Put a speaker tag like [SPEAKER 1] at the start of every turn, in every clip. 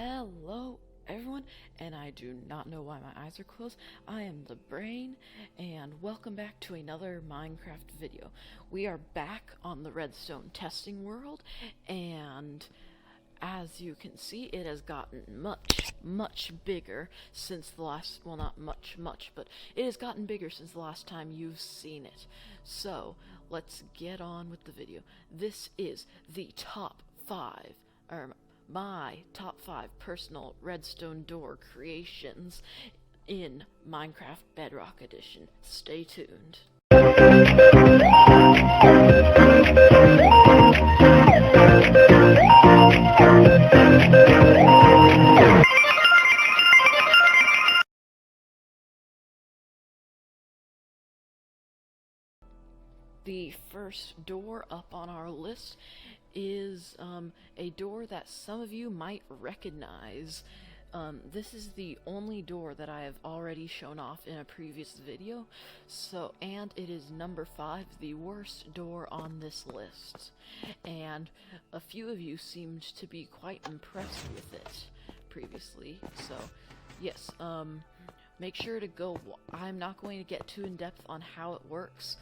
[SPEAKER 1] Hello everyone, and I do not know why my eyes are closed. I am the Brain, and welcome back to another Minecraft video. We are back on the redstone testing world, and as you can see, it has gotten much bigger since the last, well, not much, but it has gotten bigger since the last time you've seen it. So, let's get on with the video. This is the top 5, my top 5 personal redstone door creations in Minecraft Bedrock Edition. Stay tuned. The first door up on our list is a door that some of you might recognize. This is the only door that I have already shown off in a previous video, and it is number 5, the worst door on this list. And a few of you seemed to be quite impressed with it previously, so yes, make sure to go. I'm not going to get too in depth on how it works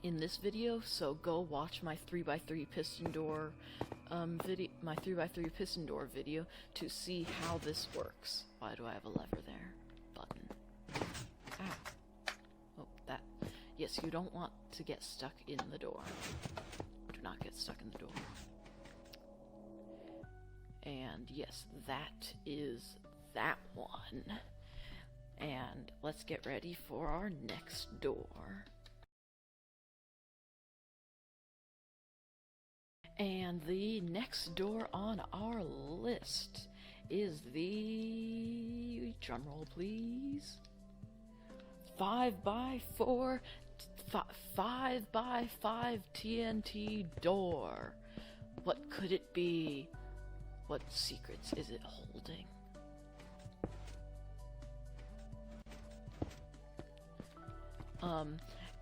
[SPEAKER 1] in this video, so go watch my 3x3 piston door video to see how this works. Why do I have a lever there? Button. Ah. Oh, that. Yes, you don't want to get stuck in the door. Do not get stuck in the door. And yes, that is that one. And let's get ready for our next door. And the next door on our list is the, drumroll please, 5x4 TNT door. What could it be? What secrets is it holding?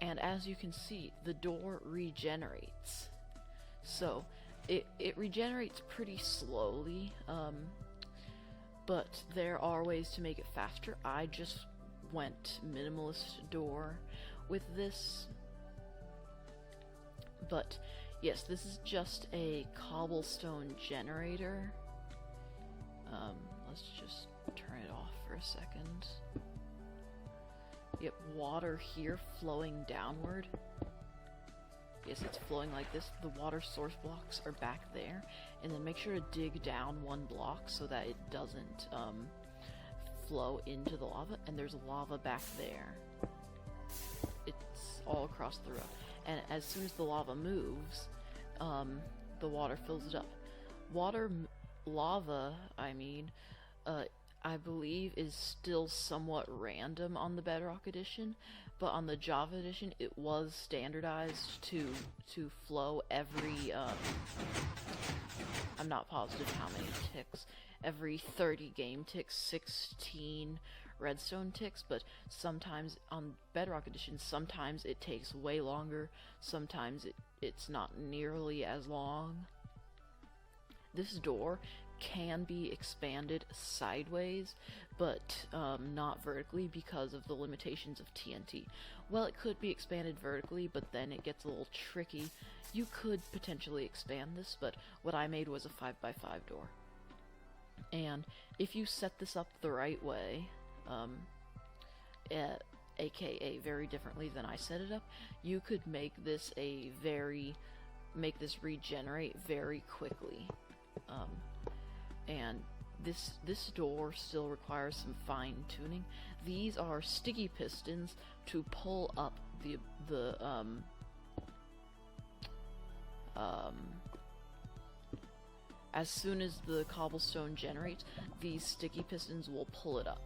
[SPEAKER 1] And as you can see, the door regenerates. So, it regenerates pretty slowly, but there are ways to make it faster. I just went minimalist door with this. But, yes, this is just a cobblestone generator. Let's just turn it off for a second. Yep, water here flowing downward. Yes, it's flowing like this. The water source blocks are back there. And then make sure to dig down one block so that it doesn't flow into the lava. And there's lava back there. It's all across the road. And as soon as the lava moves, the water fills it up. Lava, I believe is still somewhat random on the Bedrock Edition, but on the Java Edition it was standardized to flow every, I'm not positive how many ticks, every 30 game ticks, 16 redstone ticks, but sometimes on Bedrock Edition, sometimes it takes way longer, sometimes it's not nearly as long. This door can be expanded sideways, but not vertically because of the limitations of TNT. Well, it could be expanded vertically, but then it gets a little tricky. You could potentially expand this, but what I made was a 5x5 door. And if you set this up the right way, aka very differently than I set it up, you could make this regenerate very quickly. And this door still requires some fine-tuning. These are sticky pistons to pull up as soon as the cobblestone generates, these sticky pistons will pull it up.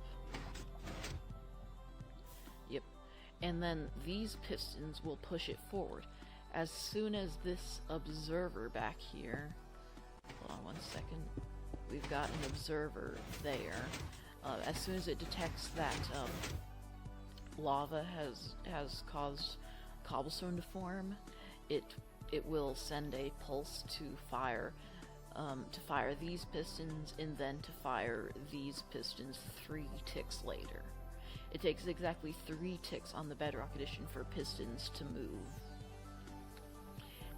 [SPEAKER 1] Yep. And then these pistons will push it forward. As soon as this observer back here, hold on one second, we've got an observer there. As soon as it detects that lava has caused cobblestone to form, it will send a pulse to fire to fire these pistons, and then to fire these pistons 3 ticks later. It takes exactly 3 ticks on the Bedrock Edition for pistons to move.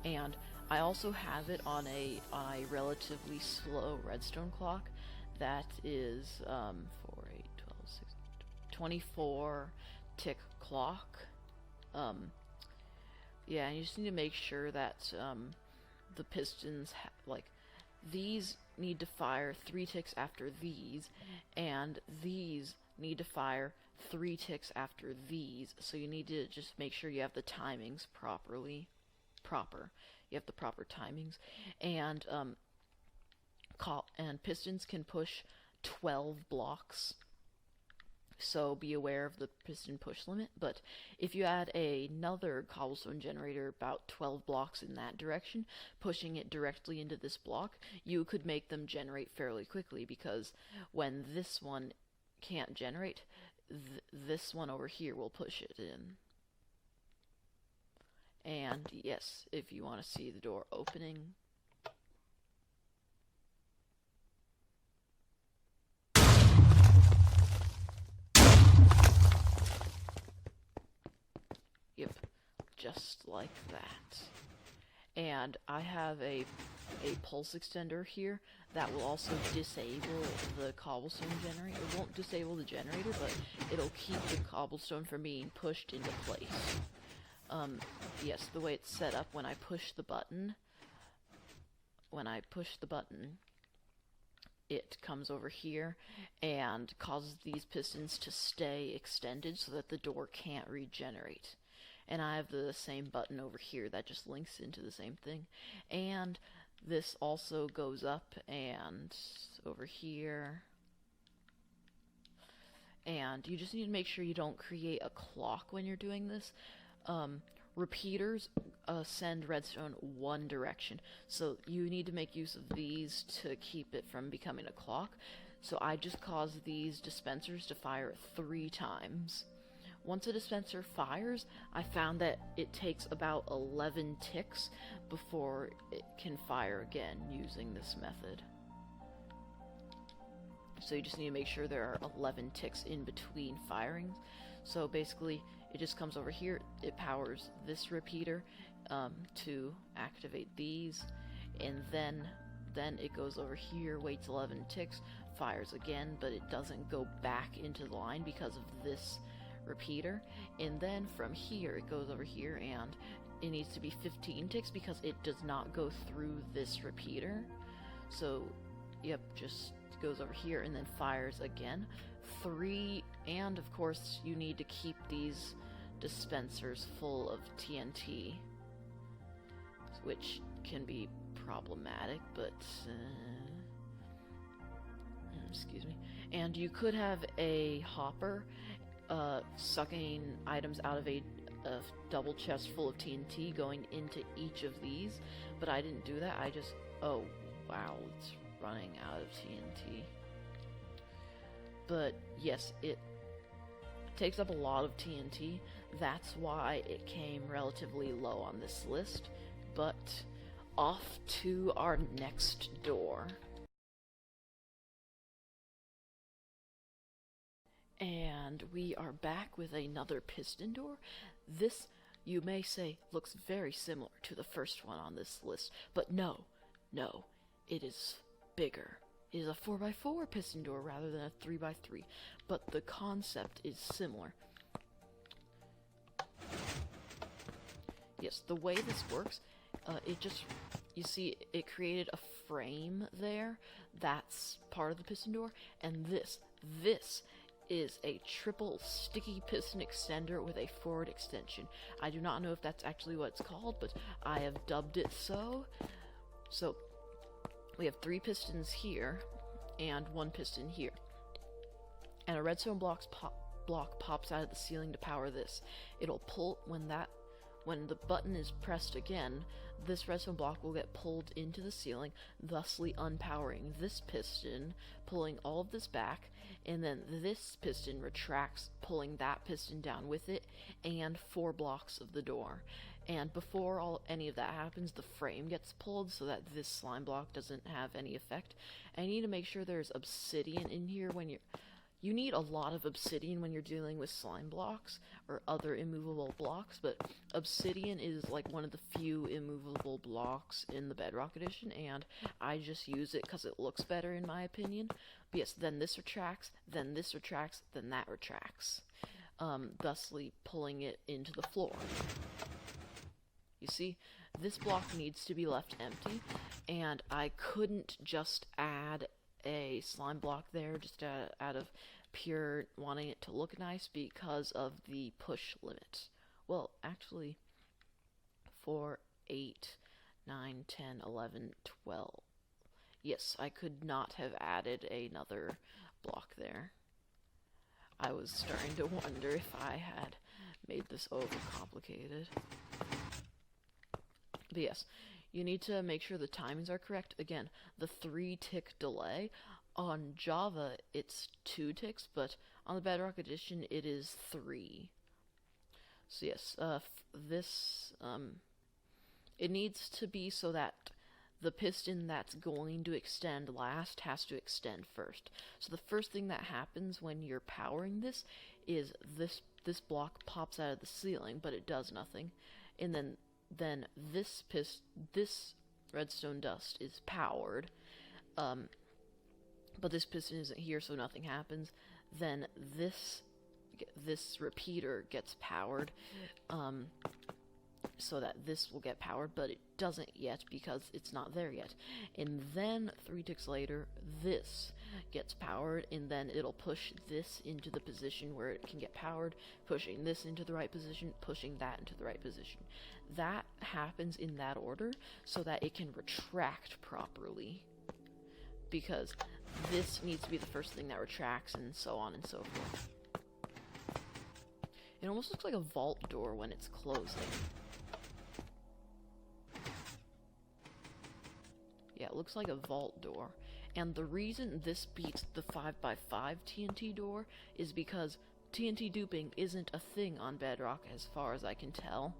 [SPEAKER 1] And I also have it on a relatively slow redstone clock that is 4, 8, 12, 16, 24 tick clock. Yeah, and you just need to make sure that the pistons, like, these need to fire 3 ticks after these, and these need to fire 3 ticks after these. So you need to just make sure you have the timings proper. You have the proper timings, and pistons can push 12 blocks. So be aware of the piston push limit. But if you add another cobblestone generator about 12 blocks in that direction, pushing it directly into this block, you could make them generate fairly quickly, because when this one can't generate, this one over here will push it in. And yes, if you want to see the door opening, yep, just like that. And I have a pulse extender here that will also disable the cobblestone generator. It won't disable the generator, but it'll keep the cobblestone from being pushed into place. Yes, the way it's set up, when I push the button, it comes over here and causes these pistons to stay extended so that the door can't regenerate. And I have the same button over here that just links into the same thing. And this also goes up and over here. And you just need to make sure you don't create a clock when you're doing this. Repeaters send redstone one direction, so you need to make use of these to keep it from becoming a clock. So I just cause these dispensers to fire 3 times. Once a dispenser fires, I found that it takes about 11 ticks before it can fire again using this method. So you just need to make sure there are 11 ticks in between firings. So basically, it just comes over here, it powers this repeater to activate these, and then it goes over here, waits 11 ticks, fires again, but it doesn't go back into the line because of this repeater. And then from here, it goes over here, and it needs to be 15 ticks because it does not go through this repeater. So, yep, just goes over here and then fires again. 3, and of course you need to keep these dispensers full of TNT, which can be problematic, but excuse me. And you could have a hopper sucking items out of a double chest full of TNT going into each of these, but I didn't do that. I just, oh wow, it's running out of TNT. But yes, it takes up a lot of TNT. That's why it came relatively low on this list. But off to our next door. And we are back with another piston door. This, you may say, looks very similar to the first one on this list, but no, it is bigger. It is a 4x4 piston door rather than a 3x3, but the concept is similar. Yes, the way this works, you see, it created a frame there. That's part of the piston door, and this is a triple sticky piston extender with a forward extension. I do not know if that's actually what it's called, but I have dubbed it so. So we have 3 pistons here and 1 piston here, and a redstone block pops out of the ceiling to power this. It'll pull when the button is pressed again. This redstone block will get pulled into the ceiling, thusly unpowering this piston, pulling all of this back, and then this piston retracts, pulling that piston down with it, and 4 blocks of the door. And before any of that happens, the frame gets pulled so that this slime block doesn't have any effect. And you need to make sure there's obsidian in here when you need a lot of obsidian when you're dealing with slime blocks or other immovable blocks, but obsidian is like one of the few immovable blocks in the Bedrock Edition, and I just use it because it looks better in my opinion. But yes, then this retracts, then this retracts, then that retracts, thusly pulling it into the floor. You see, this block needs to be left empty, and I couldn't just add a slime block there just out of pure wanting it to look nice because of the push limit. Well, actually, 4, 8, 9, 10, 11, 12. Yes, I could not have added another block there. I was starting to wonder if I had made this overcomplicated. But yes, you need to make sure the timings are correct. Again, the 3-tick delay. On Java, it's 2 ticks, but on the Bedrock Edition, it is 3. So yes, it needs to be so that the piston that's going to extend last has to extend first. So the first thing that happens when you're powering this is this block pops out of the ceiling, but it does nothing. And then this redstone dust is powered, but this piston isn't here, so nothing happens. Then this repeater gets powered, so that this will get powered, but it doesn't yet because it's not there yet. And then 3 ticks later, this gets powered, and then it'll push this into the position where it can get powered, pushing this into the right position, pushing that into the right position. That happens in that order so that it can retract properly, because this needs to be the first thing that retracts, and so on and so forth. It almost looks like a vault door when it's closing. Yeah, it looks like a vault door. And the reason this beats the 5x5 TNT door is because TNT duping isn't a thing on Bedrock as far as I can tell.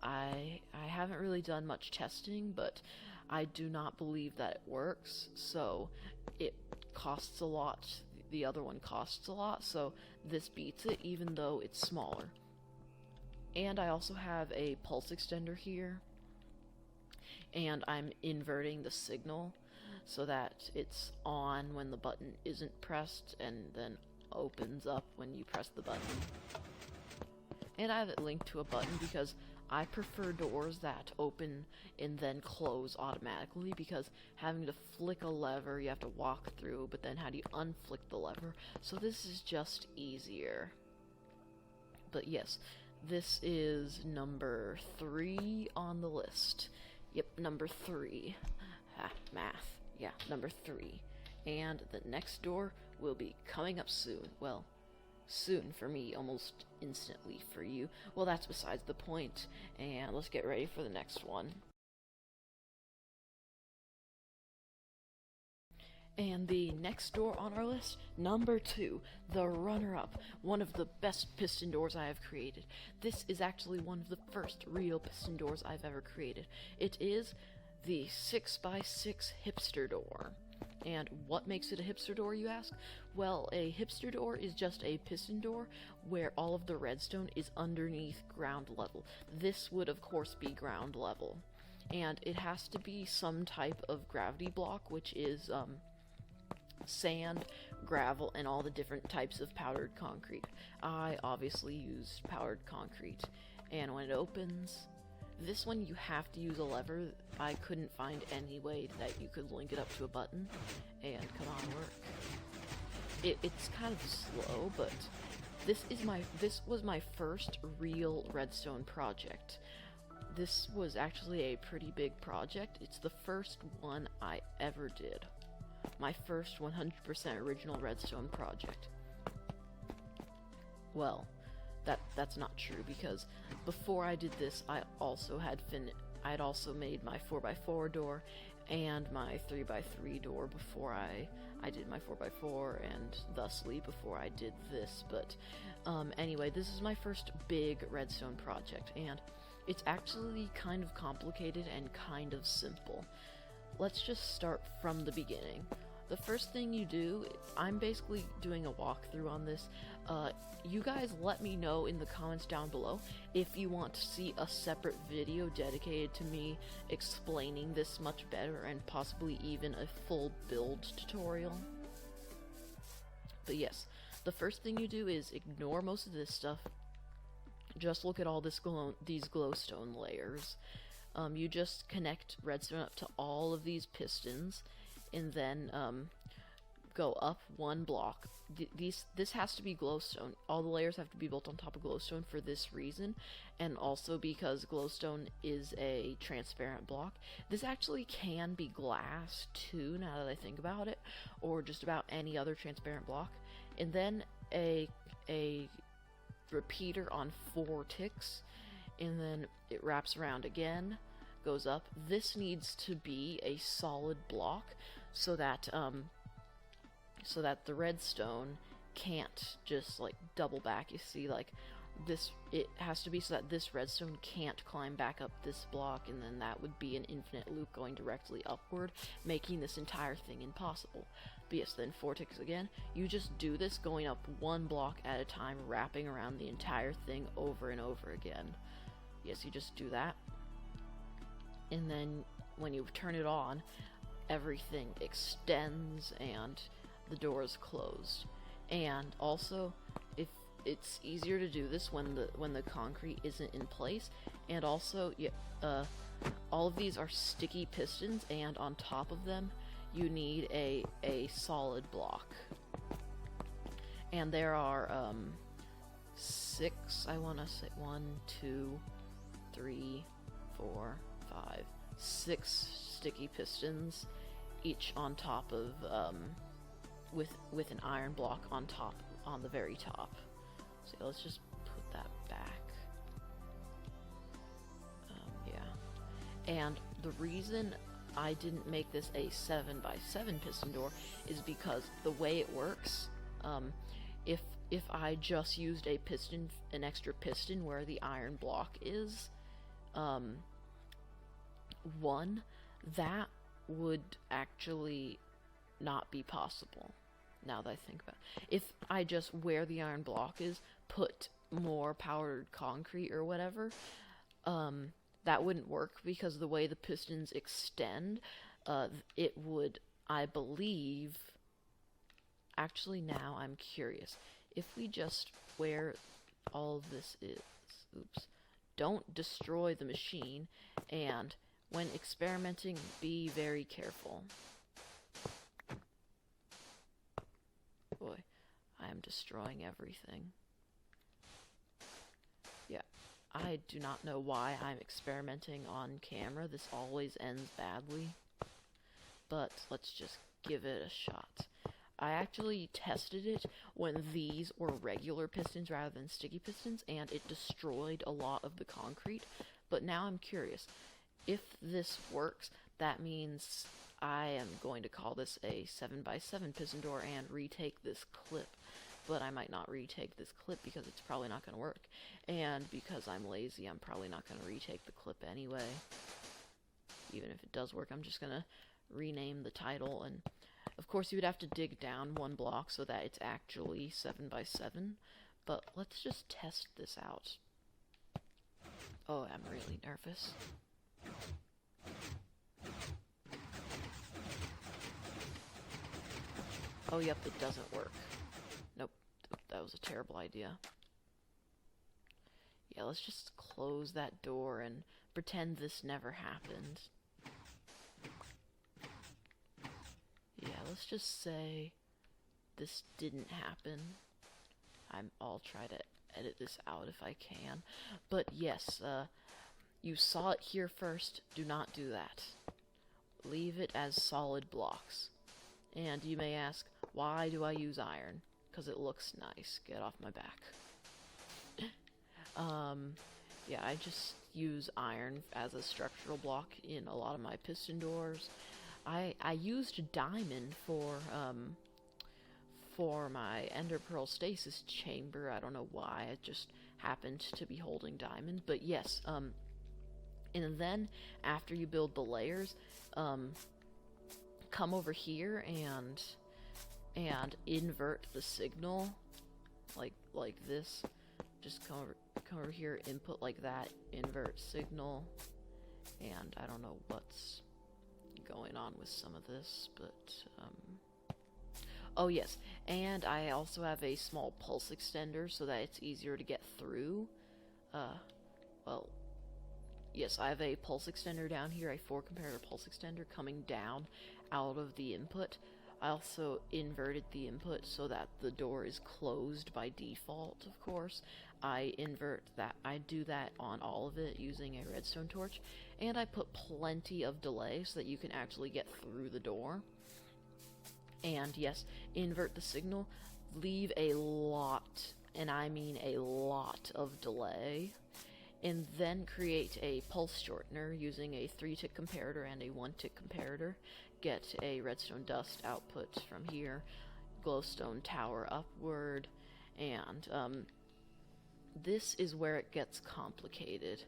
[SPEAKER 1] I haven't really done much testing, but I do not believe that it works, so it costs a lot. The other one costs a lot, so this beats it even though it's smaller. And I also have a pulse extender here, and I'm inverting the signal so that it's on when the button isn't pressed and then opens up when you press the button. And I have it linked to a button because I prefer doors that open and then close automatically, because having to flick a lever you have to walk through, but then how do you unflick the lever? So this is just easier. But yes, this is number 3 on the list. Yep, number 3. Math. Yeah, number 3. And the next door will be coming up soon. Well, soon for me, almost instantly for you. Well, that's besides the point, and let's get ready for the next one. And the next door on our list, number 2, the runner-up, one of the best piston doors I have created. This is actually one of the first real piston doors I've ever created. It is the 6x6 hipster door. And what makes it a hipster door, you ask? Well, a hipster door is just a piston door where all of the redstone is underneath ground level. This would, of course, be ground level. And it has to be some type of gravity block, which is sand, gravel, and all the different types of powdered concrete. I obviously used powdered concrete. And when it opens, this one you have to use a lever. I couldn't find any way that you could link it up to a button, and come on, work. It's kind of slow, but this was my first real redstone project. This was actually a pretty big project. It's the first one I ever did. My first 100% original redstone project. Well, that's not true, because before I did this, I'd also made my 4x4 door and my 3x3 door before I did my 4x4, and thusly before I did this. But anyway, this is my first big redstone project, and It's actually kind of complicated and kind of simple. Let's just start from the beginning. The first thing you do, I'm basically doing a walkthrough on this. You guys let me know in the comments down below if you want to see a separate video dedicated to me explaining this much better and possibly even a full build tutorial. But yes, the first thing you do is ignore most of this stuff. Just look at all these glowstone layers. You just connect redstone up to all of these pistons, and then go up one block. This has to be glowstone. All the layers have to be built on top of glowstone for this reason, and also because glowstone is a transparent block. This actually can be glass too, now that I think about it, or just about any other transparent block. And then a repeater on 4 ticks, and then it wraps around again, goes up. This needs to be a solid block so that the redstone can't just like double back. You see, like this, it has to be so that this redstone can't climb back up this block, and then that would be an infinite loop going directly upward, making this entire thing impossible. But yes, then 4 ticks again. You just do this going up one block at a time, wrapping around the entire thing over and over again. Yes, you just do that, and then when you turn it on, everything extends and the door is closed. And also, if it's easier to do this when the concrete isn't in place, and also all of these are sticky pistons, and on top of them you need a solid block. And there are 6, I want to say 1, 2, 3, 4, 5, 6 sticky pistons, each on top of with an iron block on top, on the very top. So let's just put that back. Yeah. And the reason I didn't make this a 7x7 piston door is because the way it works, if I just used an extra piston where the iron block is, that would actually not be possible, now that I think about it. If I just, where the iron block is, put more powdered concrete or whatever, that wouldn't work, because the way the pistons extend, it would, I believe, actually now I'm curious, if we just, where all of this is, oops, don't destroy the machine, and when experimenting, be very careful. Boy, I am destroying everything. Yeah, I do not know why I'm experimenting on camera. This always ends badly. But let's just give it a shot. I actually tested it when these were regular pistons rather than sticky pistons, and it destroyed a lot of the concrete. But now I'm curious. If this works, that means I am going to call this a 7x7 piston door and retake this clip. But I might not retake this clip because it's probably not going to work. And because I'm lazy, I'm probably not going to retake the clip anyway. Even if it does work, I'm just going to rename the title. And of course, you would have to dig down one block so that it's actually 7x7. But let's just test this out. Oh, I'm really nervous. Oh, yep, it doesn't work. Nope, that was a terrible idea. Yeah, let's just close that door and pretend this never happened. Yeah, let's just say this didn't happen. I'll try to edit this out if I can. But yes, you saw it here first. Do not do that. Leave it as solid blocks. And you may ask, why do I use iron? Because it looks nice. Get off my back. Yeah, I just use iron as a structural block in a lot of my piston doors. I used diamond for my ender pearl stasis chamber. I don't know why. It just happened to be holding diamond. But yes, And then after you build the layers, come over here and invert the signal like this. Just come over here, input like that, invert signal, and I don't know what's going on with some of this, but oh yes, and I also have a small pulse extender so that it's easier to get through. Well, yes, I have a pulse extender down here, a 4 comparator pulse extender coming down out of the input. I also inverted the input so that the door is closed by default, of course. I invert that, I do that on all of it using a redstone torch, and I put plenty of delay so that you can actually get through the door. And yes, invert the signal, leave a lot, and I mean a lot of delay, and then create a pulse shortener using a 3-tick comparator and a 1-tick comparator. Get a redstone dust output from here, glowstone tower upward, and this is where it gets complicated.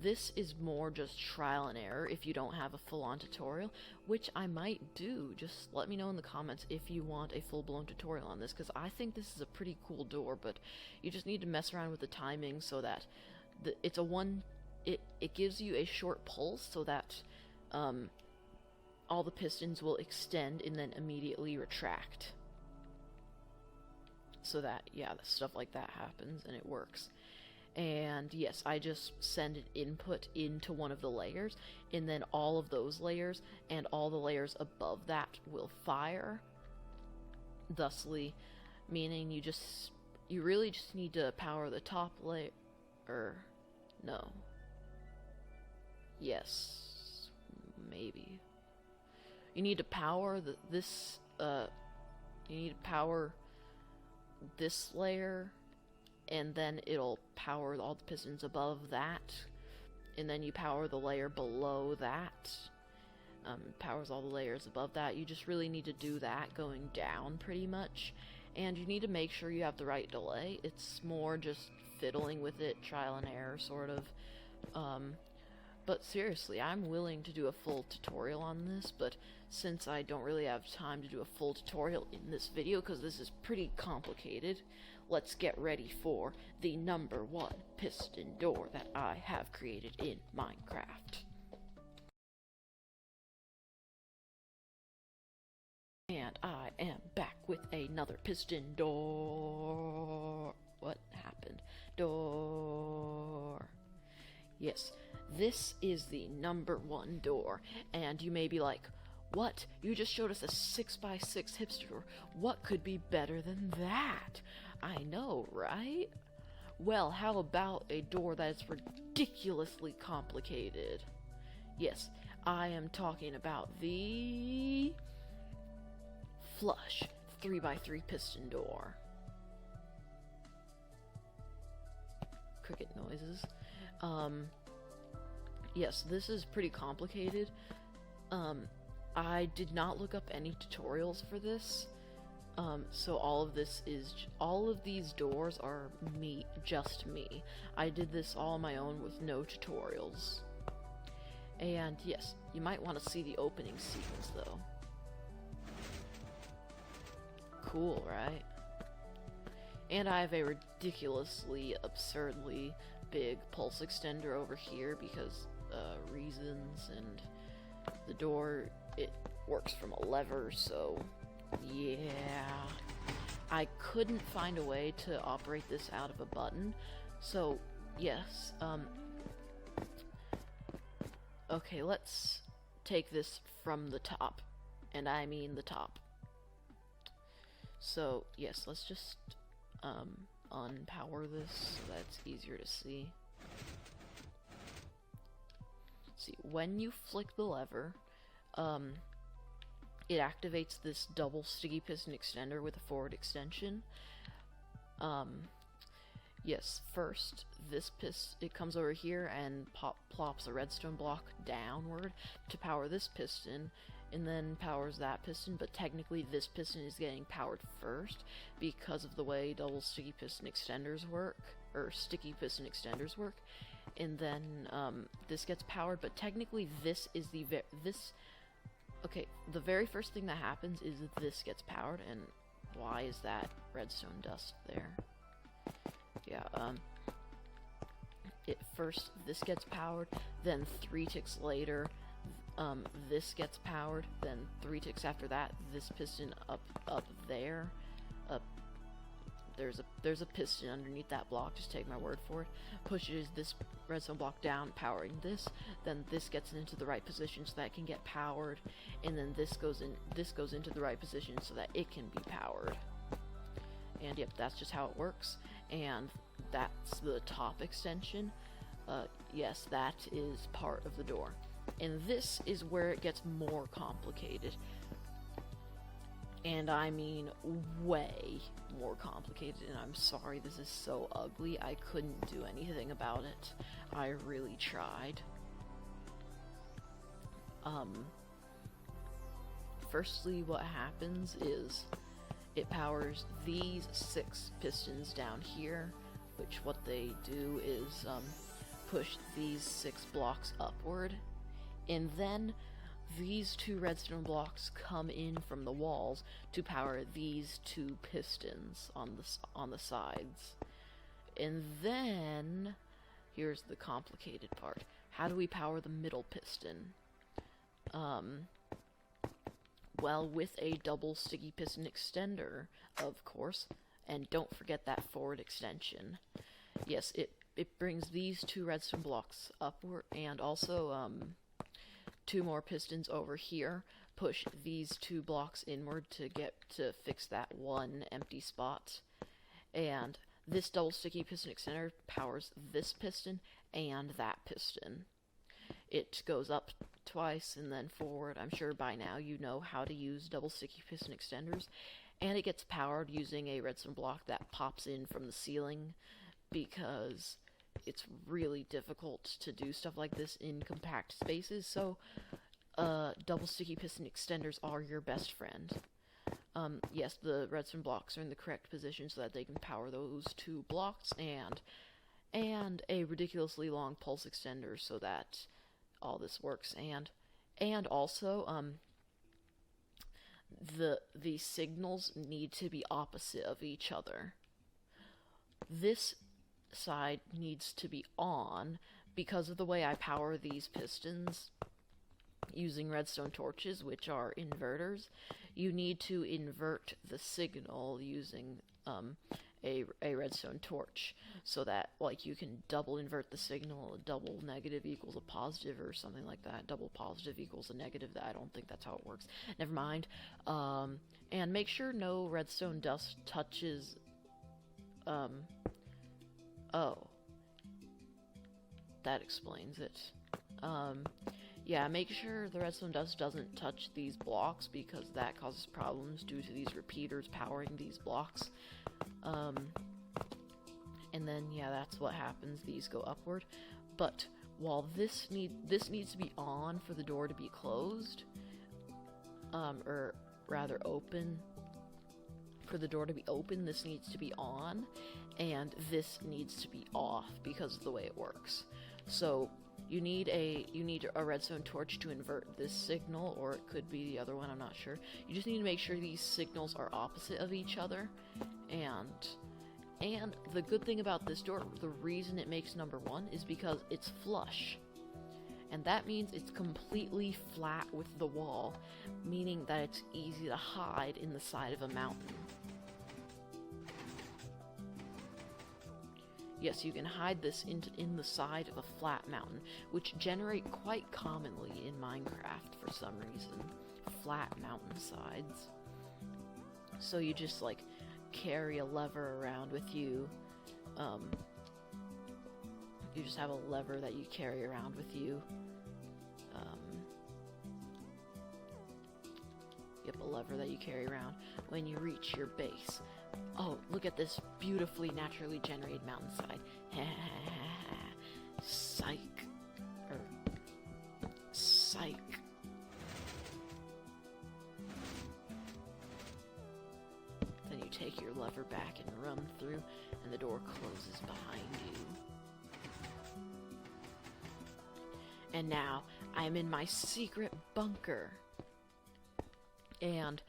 [SPEAKER 1] This is more just trial and error if you don't have a full-on tutorial, which I might do. Just let me know in the comments if you want a full-blown tutorial on this, because I think this is a pretty cool door, but you just need to mess around with the timing so that it's a it gives you a short pulse so that all the pistons will extend and then immediately retract. So that, yeah, stuff like that happens and it works. And yes, I just send an input into one of the layers, and then all of those layers and all the layers above that will fire. Thusly, meaning you really just need to power the top layer, no. Yes, maybe. You need to power this layer, and then it'll power all the pistons above that, and then you power the layer below that, powers all the layers above that. You just really need to do that going down pretty much, and you need to make sure you have the right delay. It's more just fiddling with it, trial and error sort of. But seriously, I'm willing to do a full tutorial on this, but since I don't really have time to do a full tutorial in this video, because this is pretty complicated, let's get ready for the #1 piston door that I have created in Minecraft. And I am back with another piston door. What happened? Door. Yes, this is the #1 door, and you may be like, what? You just showed us a 6x6 hipster door. What could be better than that? I know, right? Well, how about a door that is ridiculously complicated? Yes, I am talking about the flush 3x3 piston door. Cricket noises. Yes, this is pretty complicated. I did not look up any tutorials for this. So all of these doors are just me. I did this all on my own with no tutorials. And yes, you might want to see the opening sequence though. Cool, right? And I have a ridiculously, absurdly big pulse extender over here because reasons, and the door, it works from a lever, so yeah. I couldn't find a way to operate this out of a button, so yes, okay, let's take this from the top, and I mean the top. So yes, let's just unpower this so that it's easier to see. See, when you flick the lever, it activates this double sticky piston extender with a forward extension. Yes, first, it comes over here and plops a redstone block downward to power this piston, and then powers that piston, but technically this piston is getting powered first because of the way double sticky piston extenders work, or sticky piston extenders work. and then this gets powered. But technically, this is the okay, the very first thing that happens is that this gets powered, and why is that redstone dust there? Yeah, first this gets powered, then 3 ticks later, this gets powered, then 3 ticks after that, this piston up there, there's a piston underneath that block, just take my word for it, pushes this redstone block down, powering this, then this gets into the right position so that it can get powered, and then this goes into the right position so that it can be powered. And yep, that's just how it works, and that's the top extension. Yes, that is part of the door. And this is where it gets more complicated. And I mean way more complicated, and I'm sorry this is so ugly. I couldn't do anything about it. I really tried. Firstly, what happens is it powers these 6 pistons down here, which what they do is push these 6 blocks upward, and then these 2 redstone blocks come in from the walls to power these 2 pistons on the sides. And then here's the complicated part. How do we power the middle piston? Well, with a double sticky piston extender, of course, and don't forget that forward extension. Yes, it brings these 2 redstone blocks upward, and also 2 more pistons over here push these 2 blocks inward to fix that 1 empty spot. And this double sticky piston extender powers this piston and that piston. It goes up twice and then forward. I'm sure by now you know how to use double sticky piston extenders. And it gets powered using a redstone block that pops in from the ceiling, because it's really difficult to do stuff like this in compact spaces, so double sticky piston extenders are your best friend. Yes, the redstone blocks are in the correct position so that they can power those 2 blocks, and a ridiculously long pulse extender so that all this works, and also the signals need to be opposite of each other. This side needs to be on because of the way I power these pistons using redstone torches, which are inverters. You need to invert the signal using a redstone torch, so that like you can double invert the signal. A double negative equals a positive or something like that. Double positive equals a negative. I don't think that's how it works. Never mind. And make sure no redstone dust touches oh, that explains it. Yeah, make sure the redstone dust doesn't touch these blocks, because that causes problems due to these repeaters powering these blocks. And then, yeah, that's what happens. These go upward. But while this needs to be on for the door to be closed, or rather open. For the door to be open, this needs to be on, and this needs to be off because of the way it works. So you need a redstone torch to invert this signal, or it could be the other one, I'm not sure. You just need to make sure these signals are opposite of each other, and the good thing about this door, the reason it makes number 1 is because it's flush. And that means it's completely flat with the wall, meaning that it's easy to hide in the side of a mountain. Yes, you can hide this in the side of a flat mountain, which generate quite commonly in Minecraft for some reason. Flat mountain sides. So you just like carry a lever around with you. You just have a lever that you carry around with you. Yep, a lever that you carry around when you reach your base. Oh, look at this beautifully naturally generated mountainside. Psych. Psych. Then you take your lever back and run through, and the door closes behind you. And now I'm in my secret bunker. And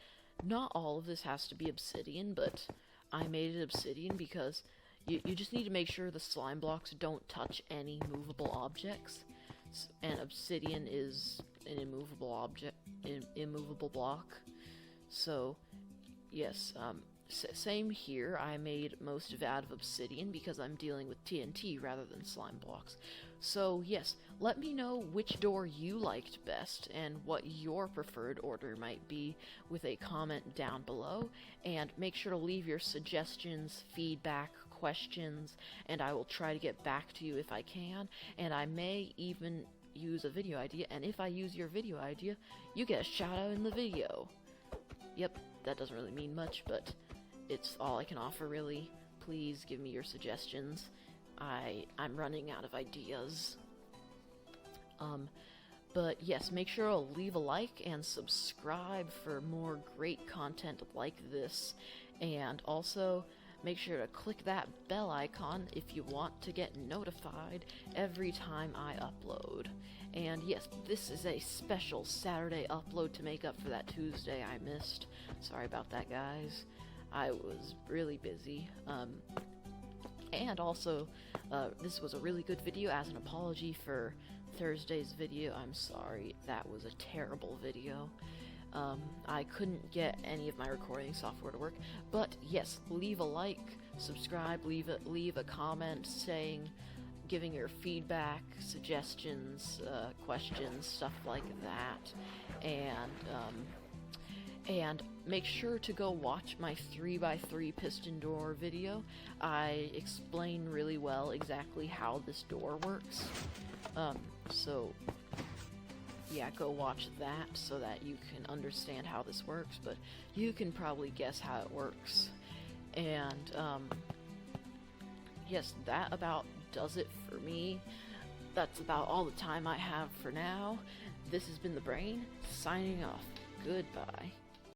[SPEAKER 1] not all of this has to be obsidian, but I made it obsidian because you just need to make sure the slime blocks don't touch any movable objects. And obsidian is an immovable block. So, yes, same here. I made most of it out of obsidian because I'm dealing with TNT rather than slime blocks. So, yes, let me know which door you liked best and what your preferred order might be with a comment down below. And make sure to leave your suggestions, feedback, questions, and I will try to get back to you if I can. And I may even use a video idea, and if I use your video idea, you get a shout out in the video. Yep, that doesn't really mean much, but it's all I can offer, really. Please give me your suggestions. I'm running out of ideas. But yes, make sure to leave a like and subscribe for more great content like this. And also, make sure to click that bell icon if you want to get notified every time I upload. And yes, this is a special Saturday upload to make up for that Tuesday I missed. Sorry about that, guys. I was really busy. And also, this was a really good video. As an apology for Thursday's video, I'm sorry, that was a terrible video. I couldn't get any of my recording software to work, but yes, leave a like, subscribe, leave a comment giving your feedback, suggestions, questions, stuff like that, and make sure to go watch my 3x3 piston door video. I explain really well exactly how this door works, so yeah, go watch that so that you can understand how this works, but you can probably guess how it works. And yes, that about does it for me. That's about all the time I have for now. This has been The Brain, signing off. Goodbye.